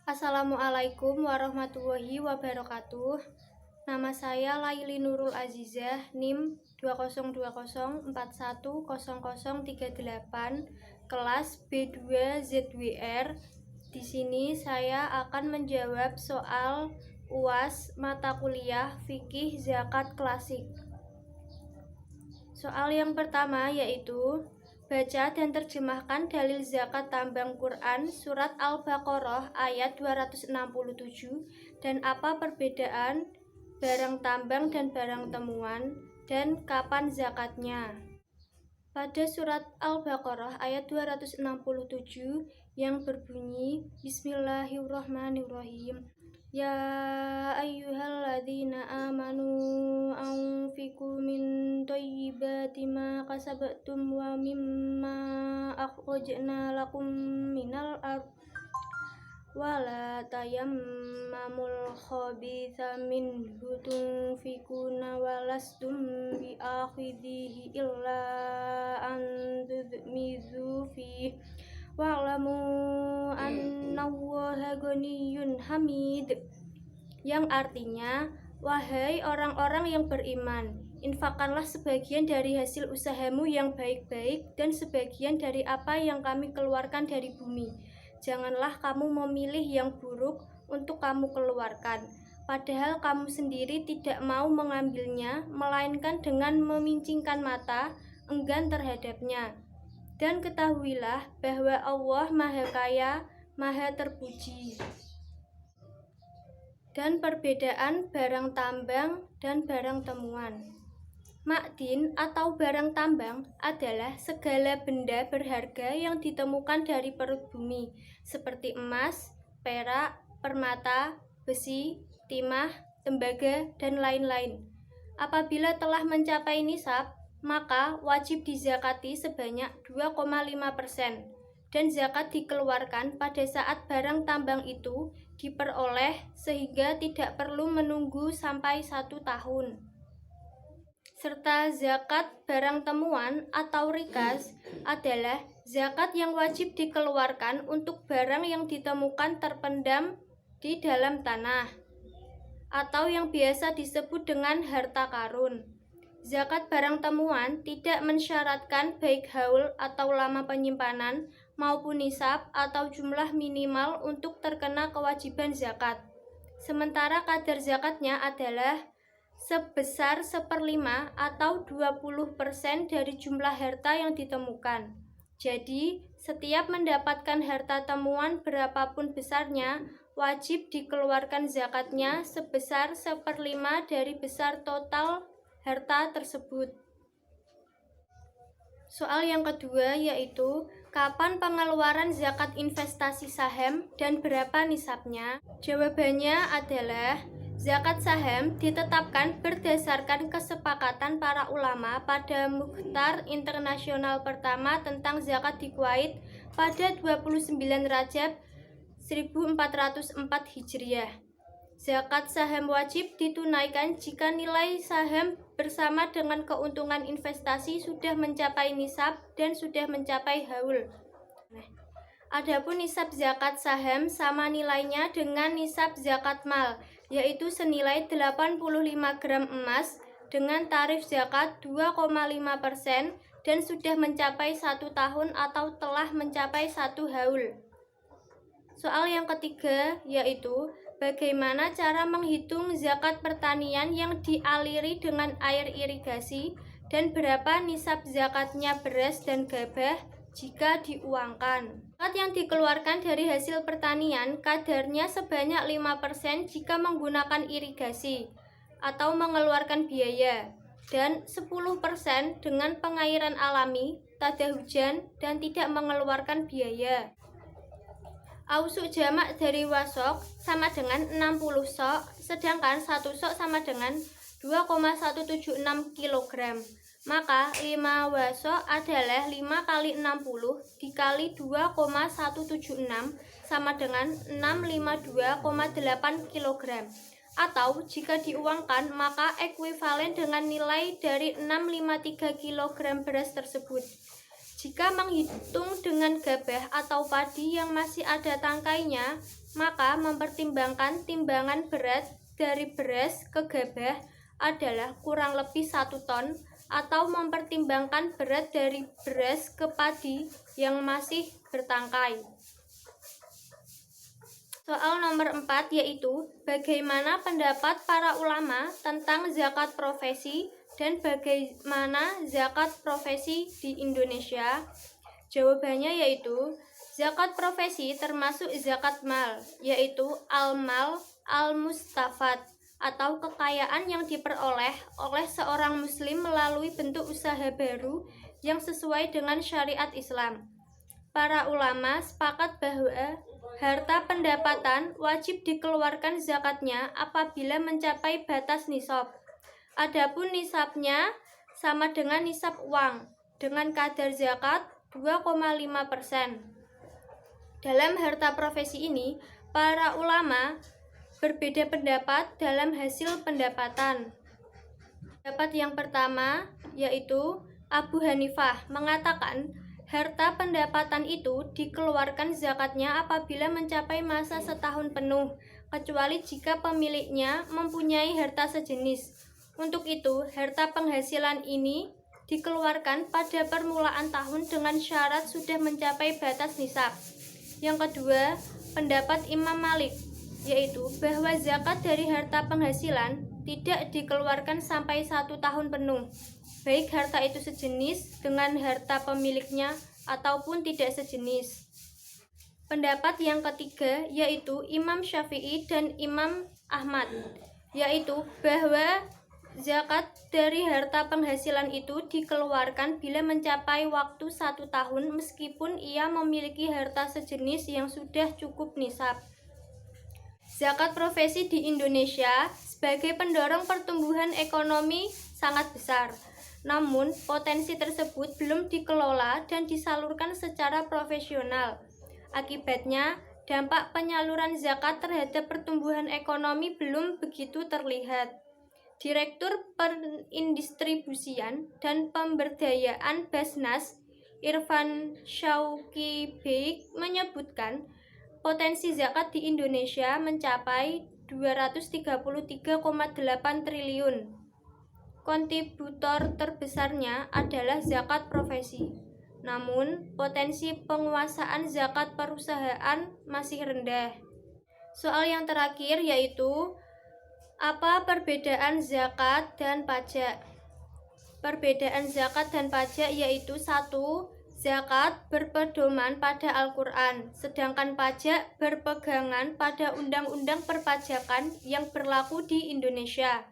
Assalamualaikum warahmatullahi wabarakatuh. Nama saya Laili Nurul Azizah, NIM 2020410038, kelas B2ZWR. Di sini saya akan menjawab soal UAS mata kuliah Fikih Zakat Klasik. Soal yang pertama yaitu baca dan terjemahkan dalil zakat tambang Quran surat Al-Baqarah ayat 267 dan apa perbedaan barang tambang dan barang temuan dan kapan zakatnya. Pada surat Al-Baqarah ayat 267 yang berbunyi Bismillahirrahmanirrahim. Ya ayyuhalladzina amanu anfiqu min thayyibati ma kasabtum wa mimma akhrajna lakum minal ardh wa la tayammamul khabitha minhu tunfiquna wa lastum biakhidhihi illa an tudmizu fihi wa'lamu annallaha ghaniyyun hamid, yang artinya, wahai orang-orang yang beriman, infakkanlah sebagian dari hasil usahamu yang baik-baik dan sebagian dari apa yang kami keluarkan dari bumi. Janganlah kamu memilih yang buruk untuk kamu keluarkan, padahal kamu sendiri tidak mau mengambilnya, melainkan dengan memincingkan mata, enggan terhadapnya. Dan ketahuilah bahwa Allah Maha Kaya, Maha Terpuji. Dan perbedaan barang tambang dan barang temuan. Ma'din atau barang tambang adalah segala benda berharga yang ditemukan dari perut bumi, seperti emas, perak, permata, besi, timah, tembaga, dan lain-lain. Apabila telah mencapai nisab, maka wajib dizakati sebanyak 2,5%, dan zakat dikeluarkan pada saat barang tambang itu diperoleh sehingga tidak perlu menunggu sampai 1 tahun. Serta zakat barang temuan atau rikas adalah zakat yang wajib dikeluarkan untuk barang yang ditemukan terpendam di dalam tanah, atau yang biasa disebut dengan harta karun. Zakat barang temuan tidak mensyaratkan baik haul atau lama penyimpanan maupun nisab atau jumlah minimal untuk terkena kewajiban zakat. Sementara kadar zakatnya adalah sebesar 1/5 atau 20% dari jumlah harta yang ditemukan. Jadi, setiap mendapatkan harta temuan berapapun besarnya, wajib dikeluarkan zakatnya sebesar 1/5 dari besar total harta tersebut. Soal yang kedua yaitu kapan pengeluaran zakat investasi saham dan berapa nisabnya? Jawabannya adalah zakat saham ditetapkan berdasarkan kesepakatan para ulama pada Mukhtar Internasional pertama tentang zakat di Kuwait pada 29 Rajab 1404 Hijriah. Zakat saham wajib ditunaikan jika nilai saham bersama dengan keuntungan investasi sudah mencapai nisab dan sudah mencapai haul. Adapun nisab zakat saham sama nilainya dengan nisab zakat mal, yaitu senilai 85 gram emas dengan tarif zakat 2,5% dan sudah mencapai 1 tahun atau telah mencapai 1 haul. Soal yang ketiga yaitu bagaimana cara menghitung zakat pertanian yang dialiri dengan air irigasi dan berapa nisab zakatnya beras dan gabah jika diuangkan. Zakat yang dikeluarkan dari hasil pertanian kadarnya sebanyak 5% jika menggunakan irigasi atau mengeluarkan biaya, dan 10% dengan pengairan alami, tada hujan, dan tidak mengeluarkan biaya. Ausuk jamak dari wasok sama dengan 60 sok, sedangkan 1 sok sama dengan 2,176 kg. Maka 5 wasok adalah 5 kali 60 dikali 2,176 sama dengan 652,8 kg. Atau jika diuangkan maka ekuivalen dengan nilai dari 653 kg beras tersebut. Jika menghitung dengan gabah atau padi yang masih ada tangkainya, Maka mempertimbangkan timbangan berat dari beras ke gabah adalah kurang lebih 1 ton, atau mempertimbangkan berat dari beras ke padi yang masih bertangkai. Soal nomor 4 yaitu bagaimana pendapat para ulama tentang zakat profesi dan bagaimana zakat profesi di Indonesia. Jawabannya yaitu zakat profesi termasuk zakat mal, yaitu al-mal al-mustafad, atau kekayaan yang diperoleh oleh seorang muslim melalui bentuk usaha baru yang sesuai dengan syariat Islam. Para ulama sepakat bahwa harta pendapatan wajib dikeluarkan zakatnya apabila mencapai batas nisab. Adapun nisabnya sama dengan nisab uang dengan kadar zakat 2,5%. Dalam harta profesi ini, para ulama berbeda pendapat dalam hasil pendapatan. Pendapat yang pertama yaitu Abu Hanifah mengatakan harta pendapatan itu dikeluarkan zakatnya apabila mencapai masa setahun penuh, kecuali jika pemiliknya mempunyai harta sejenis. Untuk itu, harta penghasilan ini dikeluarkan pada permulaan tahun dengan syarat sudah mencapai batas nisab. Yang kedua, pendapat Imam Malik, yaitu bahwa zakat dari harta penghasilan tidak dikeluarkan sampai 1 tahun penuh, baik harta itu sejenis dengan harta pemiliknya ataupun tidak sejenis. Pendapat yang ketiga yaitu Imam Syafi'i dan Imam Ahmad, yaitu bahwa zakat dari harta penghasilan itu dikeluarkan bila mencapai waktu 1 tahun meskipun ia memiliki harta sejenis yang sudah cukup nisab. Zakat profesi di Indonesia sebagai pendorong pertumbuhan ekonomi sangat besar. Namun, potensi tersebut belum dikelola dan disalurkan secara profesional. Akibatnya, dampak penyaluran zakat terhadap pertumbuhan ekonomi belum begitu terlihat. Direktur Perindustribusian dan Pemberdayaan Basnas, Irfan Shauki Beik, menyebutkan potensi zakat di Indonesia mencapai 233,8 triliun. Kontributor terbesarnya adalah zakat profesi. Namun, potensi penguasaan zakat perusahaan masih rendah. Soal yang terakhir yaitu apa perbedaan zakat dan pajak? Perbedaan zakat dan pajak yaitu 1. Zakat berpedoman pada Al-Quran, sedangkan pajak berpegangan pada undang-undang perpajakan yang berlaku di Indonesia.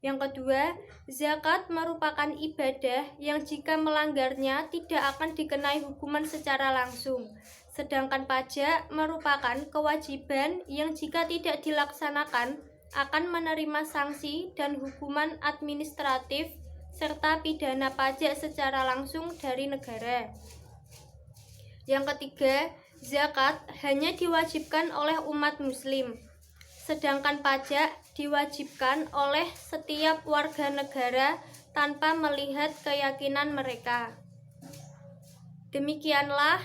Yang kedua, zakat merupakan ibadah yang jika melanggarnya tidak akan dikenai hukuman secara langsung, sedangkan pajak merupakan kewajiban yang jika tidak dilaksanakan akan menerima sanksi dan hukuman administratif serta pidana pajak secara langsung dari negara. Yang ketiga, zakat hanya diwajibkan oleh umat muslim, sedangkan pajak diwajibkan oleh setiap warga negara tanpa melihat keyakinan mereka. Demikianlah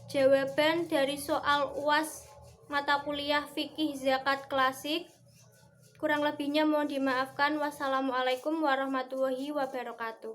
jawaban dari soal UAS mata kuliah fikih zakat klasik. Kurang lebihnya mohon dimaafkan. Wassalamualaikum warahmatullahi wabarakatuh.